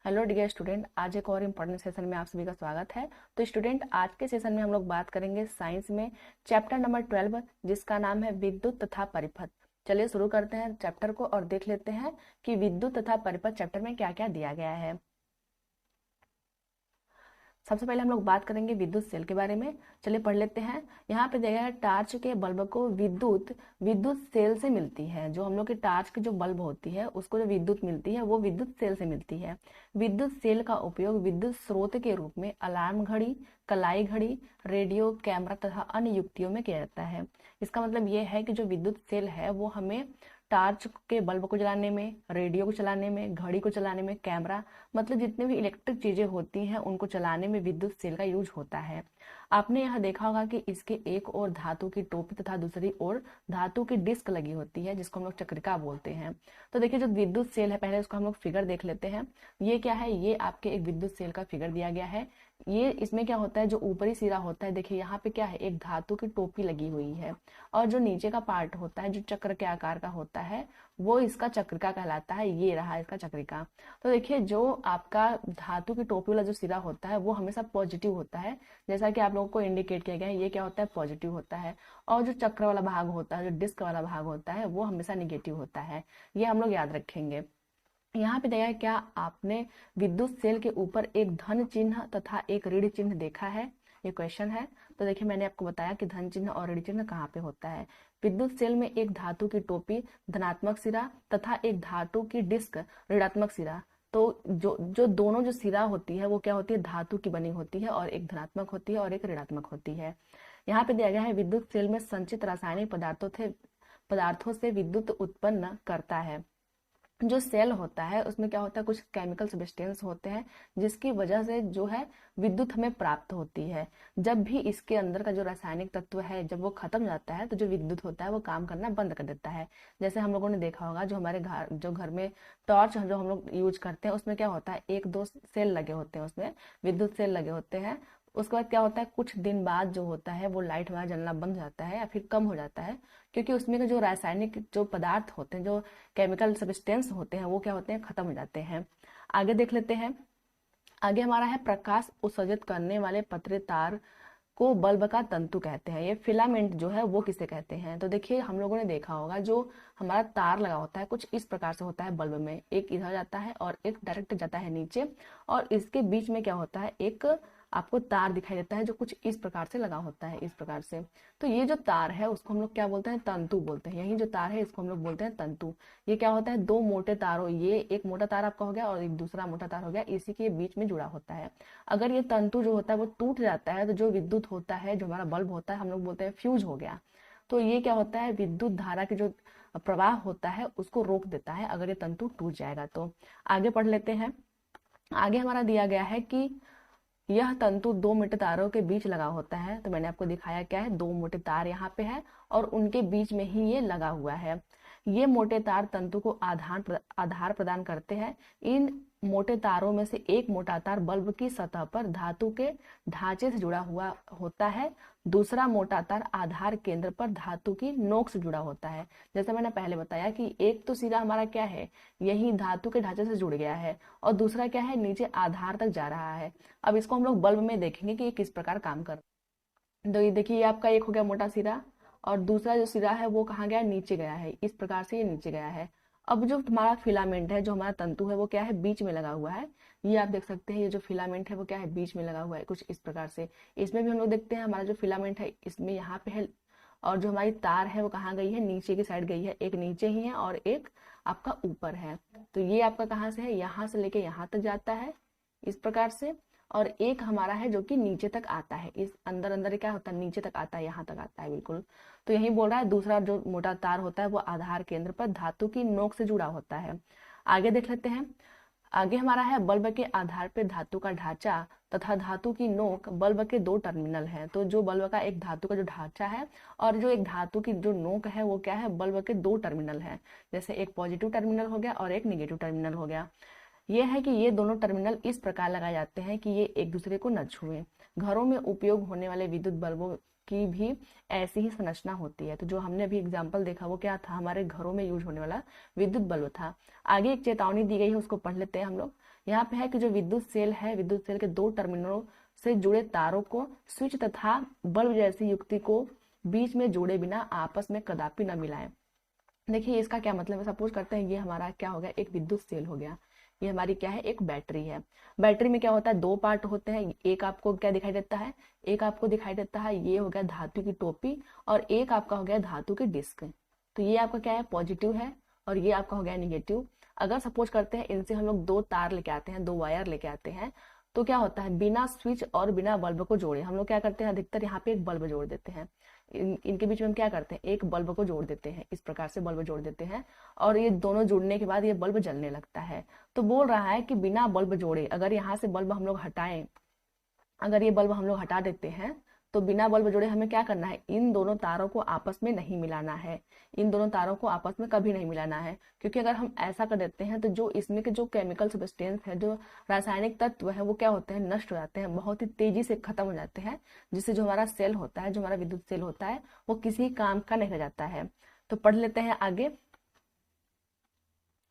Hello dear student, आज एक और इम्पॉर्टेंट सेशन में आप सभी का स्वागत है। तो स्टूडेंट, आज के सेशन में हम लोग बात करेंगे साइंस में चैप्टर नंबर 12, जिसका नाम है विद्युत तथा परिपथ। चलिए शुरू करते हैं चैप्टर को और देख लेते हैं कि विद्युत तथा परिपथ चैप्टर में क्या क्या दिया गया है। सबसे पहले हम लोग बात करेंगे विद्युत सेल के बारे में। चलिए पढ़ लेते हैं। यहाँ पे दिया गया है टार्च के बल्ब को विद्युत विद्युत सेल से मिलती है। जो हम लोग की टार्च की जो बल्ब होती है उसको जो विद्युत मिलती है वो विद्युत सेल से मिलती है। विद्युत सेल का उपयोग विद्युत स्रोत के रूप में अलार्म घड़ी, कलाई घड़ी, रेडियो, कैमरा तथा अन्य युक्तियों में किया जाता है। इसका मतलब ये है कि जो विद्युत सेल है वो हमें टार्च के बल्ब को जलाने में, रेडियो को चलाने में, घड़ी को चलाने में, कैमरा मतलब जितने भी इलेक्ट्रिक चीजें होती हैं उनको चलाने में विद्युत सेल का यूज होता है। आपने यह देखा होगा कि इसके एक ओर धातु की टोपी तथा दूसरी ओर धातु की डिस्क लगी होती है, जिसको हम लोग चक्रिका बोलते हैं। तो देखिए जो विद्युत सेल है, पहले उसको हम लोग फिगर देख लेते हैं। ये क्या है? ये आपके एक विद्युत सेल का फिगर दिया गया है। ये इसमें क्या होता है, जो ऊपरी सिरा होता है, देखिए यहाँ पे क्या है, एक धातु की टोपी लगी हुई है। और जो नीचे का पार्ट होता है, जो चक्र के आकार का होता है, वो इसका चक्रिका कहलाता है। ये रहा इसका चक्रिका। तो देखिए जो आपका धातु की टोपी वाला जो सिरा होता है वो हमेशा पॉजिटिव होता है, जैसा कि आप लोगों को इंडिकेट किया गया है। ये क्या होता है? पॉजिटिव होता है। और जो चक्र वाला भाग होता है, जो डिस्क वाला भाग होता है, वो हमेशा निगेटिव होता है। ये हम लोग याद रखेंगे। यहाँ पे देखा है, क्या आपने विद्युत सेल के ऊपर एक धन चिन्ह तथा एक ऋण चिन्ह देखा है? ये क्वेश्चन है। तो देखिए मैंने आपको बताया कि धन चिन्ह और ऋण चिन्ह कहाँ पे होता है। विद्युत सेल में एक धातु की टोपी धनात्मक सिरा तथा एक धातु की डिस्क ऋणात्मक सिरा। तो जो जो दोनों जो सिरा होती है वो क्या होती है? धातु की बनी होती है, और एक धनात्मक होती है और एक ऋणात्मक होती है। यहाँ पे दिया गया है विद्युत सेल में संचित रासायनिक पदार्थों से विद्युत उत्पन्न करता है। जो सेल होता है उसमें क्या होता है, कुछ केमिकल सब्सटेंस होते हैं जिसकी वजह से जो है विद्युत हमें प्राप्त होती है। जब भी इसके अंदर का जो रासायनिक तत्व है जब वो खत्म हो जाता है तो जो विद्युत होता है वो काम करना बंद कर देता है। जैसे हम लोगों ने देखा होगा, जो घर में टॉर्च जो हम लोग यूज करते हैं उसमें क्या होता है, एक दो सेल लगे होते हैं, उसमें विद्युत सेल लगे होते हैं। उसके बाद क्या होता है, कुछ दिन बाद जो होता है वो लाइट वगैरह जलना बंद हो जाता है या फिर कम हो जाता है, क्योंकि उसमें के जो रासायनिक जो पदार्थ होते हैं, जो केमिकल सब्सटेंस होते हैं, वो क्या होते हैं, खत्म हो जाते हैं। आगे देख लेते हैं। आगे हमारा है प्रकाश उत्सर्जित करने वाले पतले तार को बल्ब का तंतु कहते हैं। ये फिलामेंट जो है वो किसे कहते हैं? तो देखिए हम लोगों ने देखा होगा, जो हमारा तार लगा होता है कुछ इस प्रकार से होता है बल्ब में। एक इधर जाता है और एक डायरेक्ट जाता है नीचे, और इसके बीच में क्या होता है, एक आपको तार दिखाई देता है जो कुछ इस प्रकार से लगा होता है, इस प्रकार से। तो ये जो तार है उसको हम लोग क्या बोलते हैं? तंतु बोलते हैं। यही जो तार है इसको हम लोग बोलते हैं तंतु। ये क्या होता है, दो मोटे तारों, ये एक मोटा तार आपका हो गया और एक दूसरा मोटा तार हो गया, इसी के बीच में जुड़ा होता है। अगर ये तंतु जो होता है वो टूट जाता है तो जो विद्युत होता है, जो हमारा बल्ब होता है, हम लोग बोलते हैं फ्यूज हो गया। तो ये क्या होता है, विद्युत धारा की जो प्रवाह होता है उसको रोक देता है अगर ये तंतु टूट जाएगा तो। आगे पढ़ लेते हैं। आगे हमारा दिया गया है कि यह तंतु दो मोटे तारों के बीच लगा होता है। तो मैंने आपको दिखाया क्या है, दो मोटे तार यहाँ पे है और उनके बीच में ही ये लगा हुआ है। ये मोटे तार तंतु को आधार प्रदान करते हैं। इन मोटे तारों में से एक मोटा तार बल्ब की सतह पर धातु के ढांचे से जुड़ा हुआ होता है। दूसरा मोटा तार आधार केंद्र पर धातु की नोक से जुड़ा होता है। जैसे मैंने पहले बताया कि एक तो सिरा हमारा क्या है, यही धातु के ढांचे से जुड़ गया है, और दूसरा क्या है, नीचे आधार तक जा रहा है। अब इसको हम लोग बल्ब में देखेंगे कि ये किस प्रकार काम कर। तो ये देखिए, ये आपका एक हो गया मोटा सिरा, और दूसरा जो सिरा है वो कहाँ गया, नीचे गया है, इस प्रकार से ये नीचे गया है। अब जो हमारा फिलामेंट है, जो हमारा तंतु है, वो क्या है, बीच में लगा हुआ है। ये आप देख सकते हैं, ये जो फिलामेंट है वो क्या है, बीच में लगा हुआ है, कुछ इस प्रकार से। इसमें भी हम लोग देखते हैं हमारा जो फिलामेंट है इसमें यहाँ पे है, और जो हमारी तार है वो कहाँ गई है, नीचे की साइड गई है। एक नीचे ही है और एक आपका ऊपर है। तो ये आपका कहाँ से है, यहाँ से लेके यहाँ तक जाता है, इस प्रकार से। और एक हमारा है जो कि नीचे तक आता है, इस अंदर अंदर क्या होता है, नीचे तक आता है, यहाँ तक आता है, बिल्कुल। तो यही बोल रहा है, दूसरा जो मोटा तार होता है वो आधार केंद्र पर धातु की नोक से जुड़ा होता है। आगे देख लेते हैं। आगे हमारा है बल्ब के आधार पे धातु का ढांचा तथा धातु की नोक। बल्ब के दो टर्मिनल हैं। तो जो बल्ब का एक धातु का जो ढांचा है और जो एक धातु की जो नोक है वो क्या है, बल्ब के दो टर्मिनल है। जैसे एक पॉजिटिव टर्मिनल हो गया और एक निगेटिव टर्मिनल हो गया। ये है कि ये दोनों टर्मिनल इस प्रकार लगाए जाते हैं कि ये एक दूसरे को न छुए। घरों में उपयोग होने वाले विद्युत बल्बों की भी ऐसी ही संरचना होती है। तो जो हमने अभी एग्जाम्पल देखा वो क्या था, हमारे घरों में यूज होने वाला विद्युत बल्ब था। आगे एक चेतावनी दी गई है, उसको पढ़ लेते हैं हम लोग। यहाँ पे है कि जो विद्युत सेल है, विद्युत सेल के 2 टर्मिनलों से जुड़े तारों को स्विच तथा बल्ब जैसी युक्ति को बीच में जोड़े बिना आपस में कदापि न मिलाएं। देखिए इसका क्या मतलब है, सपोज करते हैं ये हमारा क्या हो गया, एक विद्युत सेल हो गया, ये हमारी क्या है, एक बैटरी है। बैटरी में क्या होता है, 2 पार्ट होते हैं। एक आपको क्या दिखाई देता है, एक आपको दिखाई देता है ये हो गया धातु की टोपी, और एक आपका हो गया धातु की डिस्क। तो ये आपका क्या है, पॉजिटिव है, और ये आपका हो गया निगेटिव। अगर सपोज करते हैं इनसे हम लोग 2 तार लेके आते हैं, 2 वायर लेके आते हैं, तो क्या होता है, बिना स्विच और बिना बल्ब को जोड़े हम लोग क्या करते हैं, अधिकतर यहाँ पे एक बल्ब जोड़ देते हैं। इनके बीच में हम क्या करते हैं, एक बल्ब को जोड़ देते हैं, इस प्रकार से बल्ब जोड़ देते हैं, और ये दोनों जुड़ने के बाद ये बल्ब जलने लगता है। तो बोल रहा है कि बिना बल्ब जोड़े अगर यहाँ से बल्ब हम लोग हटाएं, अगर ये बल्ब हम लोग हटा देते हैं, तो बिना बल्ब जोड़े हमें क्या करना है, इन दोनों तारों को आपस में नहीं मिलाना है। इन दोनों तारों को आपस में कभी नहीं मिलाना है, क्योंकि अगर हम ऐसा कर देते हैं तो जो इसमें के जो केमिकल सब्सटेंस है, जो रासायनिक तत्व है, वो क्या होते हैं, नष्ट हो जाते हैं, बहुत ही तेजी से खत्म हो जाते हैं, जिससे जो हमारा सेल होता है, जो हमारा विद्युत सेल होता है, वो किसी काम का नहीं रह जाता है। तो पढ़ लेते हैं आगे।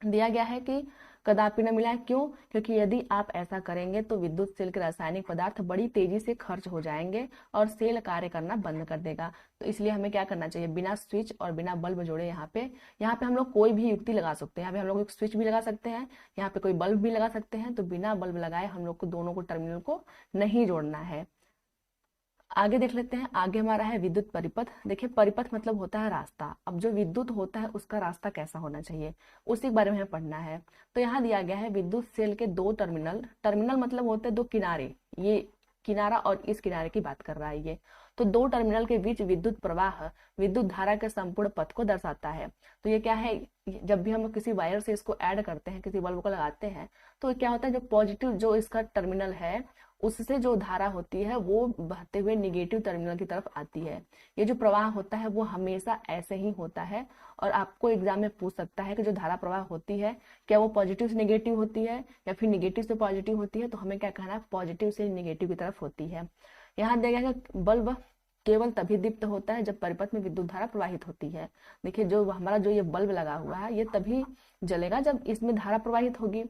दिया गया है कि कदापि न मिलाएं, क्यों, क्योंकि यदि आप ऐसा करेंगे तो विद्युत सेल के रासायनिक पदार्थ बड़ी तेजी से खर्च हो जाएंगे और सेल कार्य करना बंद कर देगा। तो इसलिए हमें क्या करना चाहिए, बिना स्विच और बिना बल्ब जोड़े यहाँ पे हम लोग कोई भी युक्ति लगा सकते हैं। यहाँ पे हम लोग एक स्विच भी लगा सकते हैं, यहाँ पे कोई बल्ब भी लगा सकते हैं। तो बिना बल्ब लगाए हम लोग को दोनों को टर्मिनल को नहीं जोड़ना है। आगे देख लेते हैं। आगे हमारा है विद्युत परिपथ। देखिए परिपथ मतलब होता है रास्ता। अब जो विद्युत होता है उसका रास्ता कैसा होना चाहिए, उसी के बारे में हमें पढ़ना है। तो यहाँ दिया गया है विद्युत सेल के 2 टर्मिनल, टर्मिनल मतलब होते हैं 2 किनारे, ये किनारा और इस किनारे की बात कर रहा है ये। तो 2 टर्मिनल के बीच विद्युत प्रवाह विद्युत धारा के संपूर्ण पथ को दर्शाता है। तो ये क्या है, जब भी हम लोग किसी वायर से इसको ऐड करते हैं, किसी बल्ब को लगाते हैं, तो क्या होता है, जो पॉजिटिव जो इसका टर्मिनल है उससे जो धारा होती है वो बहते हुए निगेटिव टर्मिनल की तरफ आती है। ये जो प्रवाह होता है वो हमेशा ऐसे ही होता है, और आपको एग्जाम में पूछ सकता है कि जो धारा प्रवाह होती है क्या वो पॉजिटिव से निगेटिव होती है या फिर निगेटिव से पॉजिटिव होती है। तो हमें क्या कहना है, पॉजिटिव से निगेटिव की तरफ होती है। यहाँ दिया गया है बल्ब केवल तभी दीप्त होता है जब परिपथ में विद्युत धारा प्रवाहित होती है। देखिए जो हमारा जो ये बल्ब लगा हुआ है ये तभी जलेगा जब इसमें धारा प्रवाहित होगी।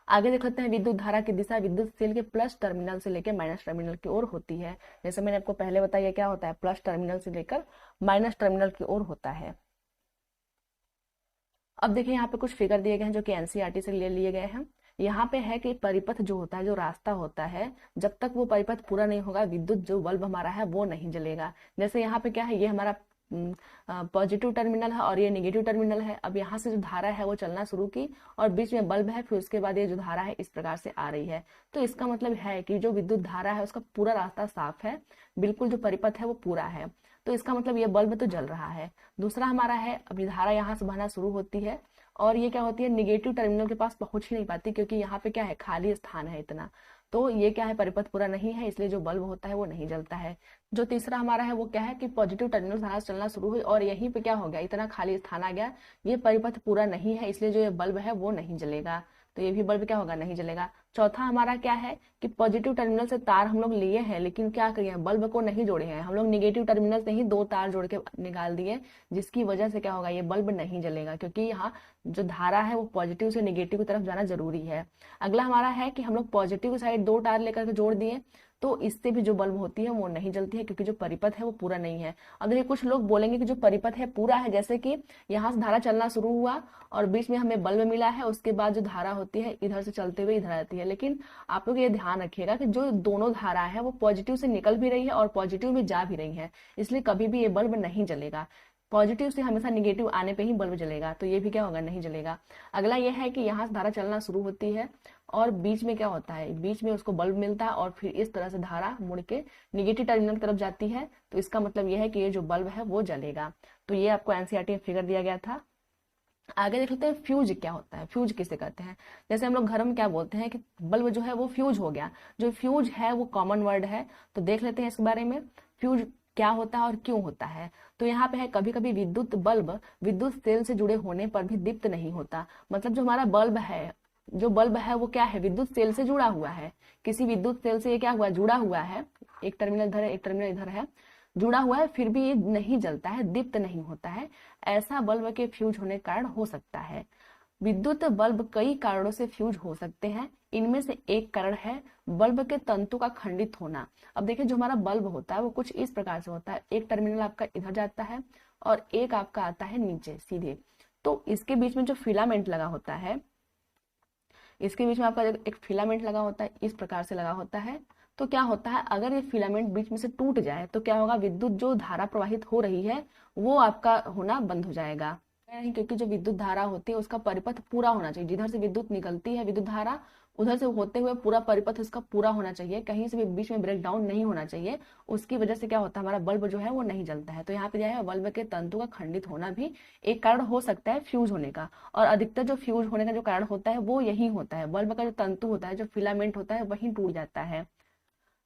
आगे देख लेते हैं विद्युत धारा की दिशा विद्युत सेल के प्लस टर्मिनल से लेकर माइनस टर्मिनल की ओर होती है। जैसे मैंने आपको पहले बताया क्या होता है, प्लस टर्मिनल से लेकर माइनस टर्मिनल की ओर होता है। अब देखिए यहाँ पे कुछ फिगर दिए गए हैं जो कि एनसीईआरटी से ले लिए गए हैं। यहाँ पे है कि परिपथ जो होता है, जो रास्ता होता है, जब तक वो परिपथ पूरा नहीं होगा विद्युत जो बल्ब हमारा है वो नहीं जलेगा। जैसे यहाँ पे क्या है, ये हमारा पॉजिटिव टर्मिनल है और ये नेगेटिव टर्मिनल है। अब यहाँ से जो धारा है वो चलना शुरू की और बीच में बल्ब है, फिर उसके बाद ये जो धारा है इस प्रकार से आ रही है। तो इसका मतलब है कि जो विद्युत धारा है उसका पूरा रास्ता साफ है, बिल्कुल जो परिपथ है वो पूरा है। तो इसका मतलब ये बल्ब तो जल रहा है। दूसरा हमारा है, अभी धारा यहाँ से बहना शुरू होती है और ये क्या होती है, निगेटिव टर्मिनल के पास पहुंच ही नहीं पाती, क्योंकि यहाँ पे क्या है, खाली स्थान है इतना। तो ये क्या है, परिपथ पूरा नहीं है, इसलिए जो बल्ब होता है वो नहीं जलता है। जो तीसरा हमारा है वो क्या है कि पॉजिटिव टर्मिनल धारा चलना शुरू हुई और यहीं पे क्या हो गया, इतना खाली स्थान आ गया, ये परिपथ पूरा नहीं है, इसलिए जो ये बल्ब है वो नहीं जलेगा। तो ये भी बल्ब क्या होगा, नहीं जलेगा। चौथा हमारा क्या है कि पॉजिटिव टर्मिनल से तार हम लोग लिए हैं, लेकिन क्या किए, बल्ब को नहीं जोड़े हैं हम लोग, निगेटिव टर्मिनल से ही 2 तार जोड़ के निकाल दिए, जिसकी वजह से क्या होगा, ये बल्ब नहीं जलेगा, क्योंकि यहाँ जो धारा है वो पॉजिटिव से निगेटिव की तरफ जाना जरूरी है। अगला हमारा है कि हम लोग पॉजिटिव की साइड 2 तार लेकर के जोड़ दिए, तो इससे भी जो बल्ब होती है वो नहीं जलती है, क्योंकि जो परिपथ है वो पूरा नहीं है। अब देखिए कुछ लोग बोलेंगे कि जो परिपथ है पूरा है, जैसे कि यहाँ से धारा चलना शुरू हुआ और बीच में हमें बल्ब मिला है, उसके बाद जो धारा होती है इधर से चलते हुए इधर आती है। लेकिन आप लोग ये ध्यान रखिएगा कि जो दोनों धारा है वो पॉजिटिव से निकल भी रही है और पॉजिटिव में जा भी रही है, इसलिए कभी भी ये बल्ब नहीं जलेगा। पॉजिटिव से हमेशा निगेटिव आने पे ही बल्ब जलेगा, तो ये भी क्या होगा, नहीं जलेगा। अगला ये है कि यहाँ से धारा चलना शुरू होती है और बीच में क्या होता है, बीच में उसको बल्ब मिलता है और फिर इस तरह से धारा मुड़ के निगेटिव टर्मिनल की तरफ जाती है। तो इसका मतलब यह है कि ये जो बल्ब है वो जलेगा। तो ये आपको एनसीईआरटी में फिगर दिया गया था। आगे देख लेते हैं फ्यूज क्या होता है, फ्यूज किसे कहते हैं। जैसे हम लोग घर में क्या बोलते हैं कि बल्ब जो है वो फ्यूज हो गया, जो फ्यूज है वो कॉमन वर्ड है, तो देख लेते हैं इस बारे में फ्यूज क्या होता है और क्यों होता है। तो यहाँ पे है, कभी कभी विद्युत बल्ब विद्युत सेल से जुड़े होने पर भी दीप्त नहीं होता। मतलब जो हमारा बल्ब है जो बल्ब है वो क्या है, विद्युत सेल से जुड़ा हुआ है। किसी विद्युत सेल से ये क्या हुआ, जुड़ा हुआ है, एक टर्मिनल इधर है, एक टर्मिनल इधर है, जुड़ा हुआ है, फिर भी ये नहीं जलता है, दीप्त नहीं होता है। ऐसा बल्ब के फ्यूज होने के कारण हो सकता है। विद्युत बल्ब कई कारणों से फ्यूज हो सकते हैं। इनमें से एक कारण है बल्ब के तंतु का खंडित होना। अब देखिए, जो हमारा बल्ब होता है वो कुछ इस प्रकार से होता है, एक टर्मिनल आपका इधर जाता है और एक आपका आता है नीचे सीधे। तो इसके बीच में जो फिलामेंट लगा होता है, इसके बीच में आपका एक फिलामेंट लगा होता है, इस प्रकार से लगा होता है। तो क्या होता है, अगर ये फिलामेंट बीच में से टूट जाए तो क्या होगा, विद्युत जो धारा प्रवाहित हो रही है वो आपका होना बंद हो जाएगा। नहीं, क्योंकि जो विद्युत धारा होती है उसका परिपथ पूरा होना चाहिए। जिधर से विद्युत निकलती है, विद्युत धारा, उधर से होते हुए पूरा परिपथ उसका पूरा होना चाहिए, कहीं से भी बीच में ब्रेक डाउन नहीं होना चाहिए। उसकी वजह से क्या होता है, हमारा बल्ब जो है वो नहीं जलता है। तो यहाँ पे दिया है बल्ब के तंतु का खंडित होना भी एक कारण हो सकता है फ्यूज होने का। और अधिकतर जो फ्यूज होने का जो कारण होता है वो यही होता है, बल्ब का जो तंतु होता है, जो फिलामेंट होता है, वही टूट जाता है।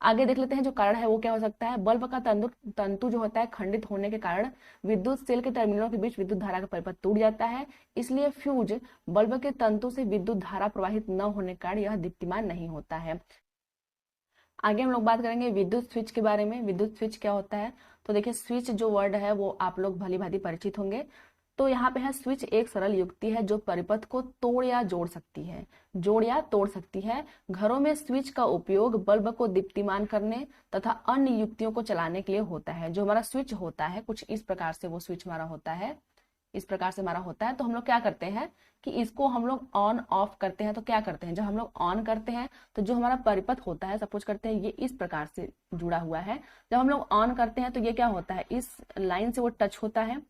आगे देख लेते हैं जो कारण है वो क्या हो सकता है। बल्ब का तंतु तंतु जो होता है खंडित होने के कारण विद्युत सेल के टर्मिनलों के बीच विद्युत धारा का परिपथ टूट जाता है, इसलिए फ्यूज बल्ब के तंतु से विद्युत धारा प्रवाहित न होने के कारण यह दीप्तिमान नहीं होता है। आगे हम लोग बात करेंगे विद्युत स्विच के बारे में। विद्युत स्विच क्या होता है, तो देखिए स्विच जो वर्ड है वो आप लोग भली भांति परिचित होंगे। तो यहाँ पे है स्विच एक सरल युक्ति है जो परिपथ को तोड़ या जोड़ सकती है, जोड़ या तोड़ सकती है। घरों में स्विच का उपयोग बल्ब को दीप्तिमान करने तथा अन्य युक्तियों को चलाने के लिए होता है। जो हमारा स्विच होता है कुछ इस प्रकार से वो स्विच हमारा होता है, इस प्रकार से हमारा होता है। तो हम लोग क्या करते हैं कि इसको हम लोग ऑन ऑफ करते हैं। तो क्या करते हैं, जब हम लोग ऑन करते हैं तो जो हमारा परिपथ होता है, सपोज करते हैं ये इस प्रकार से जुड़ा हुआ है, जब हम लोग ऑन करते हैं तो ये क्या होता है, इस लाइन से वो टच होता है,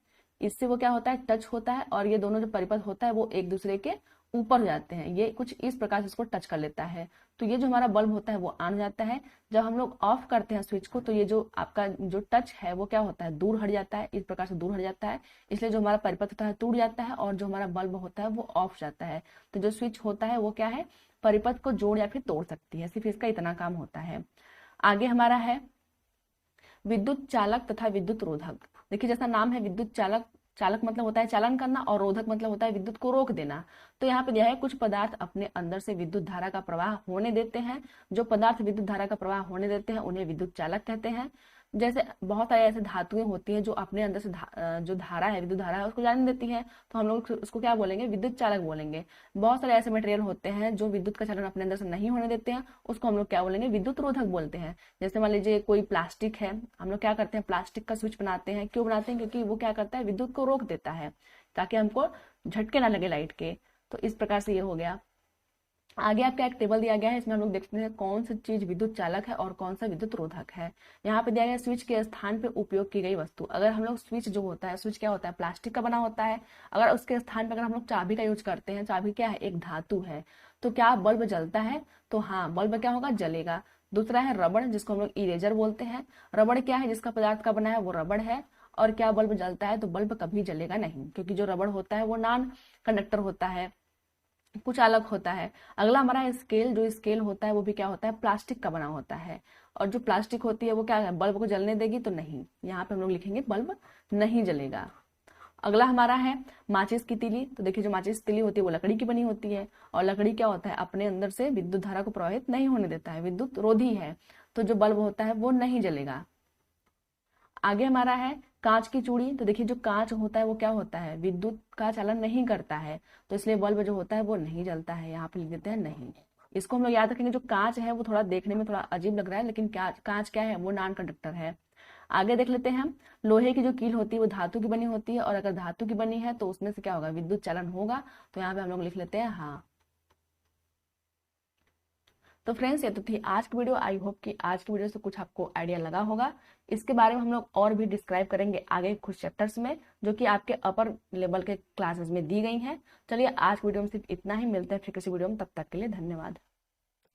इससे वो क्या होता है, टच होता है, और ये दोनों जो परिपथ होता है वो एक दूसरे के ऊपर जाते हैं, ये कुछ इस प्रकार से इसको टच कर लेता है। तो ये जो हमारा बल्ब होता है वो ऑन जाता है। जब हम लोग ऑफ करते हैं स्विच को तो ये जो आपका जो टच है वो क्या होता है, दूर हट जाता है, इस प्रकार से दूर हट जाता है, इसलिए जो हमारा परिपथ होता है टूट जाता है और जो हमारा बल्ब होता है वो ऑफ जाता है। तो जो स्विच होता है वो क्या है, परिपथ को जोड़ या फिर तोड़ सकती है, सिर्फ इसका इतना काम होता है। आगे हमारा है विद्युत चालक तथा विद्युत रोधक। देखिए जैसा नाम है विद्युत चालक, चालक मतलब होता है चालन करना और रोधक मतलब होता है विद्युत को रोक देना। तो यहाँ पे दिया है कुछ पदार्थ अपने अंदर से विद्युत धारा का प्रवाह होने देते हैं। जो पदार्थ विद्युत धारा का प्रवाह होने देते हैं उन्हें विद्युत चालक कहते हैं। जैसे बहुत सारे ऐसे धातुएं होती हैं जो अपने अंदर से जो धारा है, विद्युत धारा है, उसको जाने देती हैं, तो हम लोग उसको क्या बोलेंगे, विद्युत चालक बोलेंगे। बहुत सारे ऐसे मटेरियल होते हैं जो विद्युत का चालन अपने अंदर से नहीं होने देते हैं, उसको हम लोग क्या बोलेंगे, विद्युत रोधक बोलते हैं। जैसे मान लीजिए कोई प्लास्टिक है, हम लोग क्या करते हैं, प्लास्टिक का स्विच बनाते हैं। क्यों बनाते हैं, क्योंकि वो क्या करता है, विद्युत को रोक देता है ताकि हमको झटके ना लगे लाइट के। तो इस प्रकार से ये हो गया। आगे आपका एक टेबल दिया गया है, इसमें हम लोग देखते हैं कौन सी चीज विद्युत चालक है और कौन सा विद्युत रोधक है। यहाँ पे दिया गया स्विच के स्थान पे उपयोग की गई वस्तु। अगर हम लोग स्विच जो होता है, स्विच क्या होता है, प्लास्टिक का बना होता है। अगर उसके स्थान पर अगर हम लोग चाबी का यूज करते हैं, चाबी क्या है, एक धातु है, तो क्या बल्ब जलता है, तो हाँ बल्ब क्या होगा, जलेगा। दूसरा है रबड़, जिसको हम लोग इरेजर बोलते हैं। रबड़ क्या है, जिसका पदार्थ का बना है वो रबड़ है। और क्या बल्ब जलता है, तो बल्ब कभी जलेगा नहीं, क्योंकि जो रबड़ होता है वो नॉन कंडक्टर होता है, कुछ अलग होता है। अगला हमारा स्केल, जो स्केल होता है वो भी क्या होता है, प्लास्टिक का बना होता है। और जो प्लास्टिक होती है वो क्या है, बल्ब को जलने देगी, तो नहीं, यहाँ पे हम लोग लिखेंगे बल्ब नहीं जलेगा। अगला हमारा है माचिस की तीली। तो देखिए जो माचिस तीली होती है वो लकड़ी की बनी होती है, और लकड़ी क्या होता है, अपने अंदर से विद्युत धारा को प्रवाहित नहीं होने देता है, विद्युत रोधी है, तो जो बल्ब होता है वो नहीं जलेगा। आगे हमारा है कांच की चूड़ी। तो देखिए जो कांच होता है वो क्या होता है, विद्युत का चालन नहीं करता है, तो इसलिए बल्ब जो होता है वो नहीं जलता है, यहाँ पे लिख देते हैं नहीं। इसको हम लोग याद रखेंगे। जो कांच है वो थोड़ा देखने में थोड़ा अजीब लग रहा है, लेकिन कांच क्या है, वो नॉन कंडक्टर है। आगे देख लेते हैं हम, लोहे की जो कील होती है वो धातु की बनी होती है, और अगर धातु की बनी है तो उसमें से क्या होगा, विद्युत चालन होगा। तो यहाँ पे हम लोग लिख लेते हैं हाँ। तो फ्रेंड्स ये तो थी आज की वीडियो। आई होप कि आज की वीडियो से कुछ आपको आइडिया लगा होगा। इसके बारे में हम लोग और भी डिस्क्राइब करेंगे आगे कुछ चैप्टर्स में, जो कि आपके अपर लेवल के क्लासेस में दी गई हैं। चलिए आज वीडियो में सिर्फ इतना ही, मिलते हैं फिर किसी वीडियो में, तब तक के लिए धन्यवाद।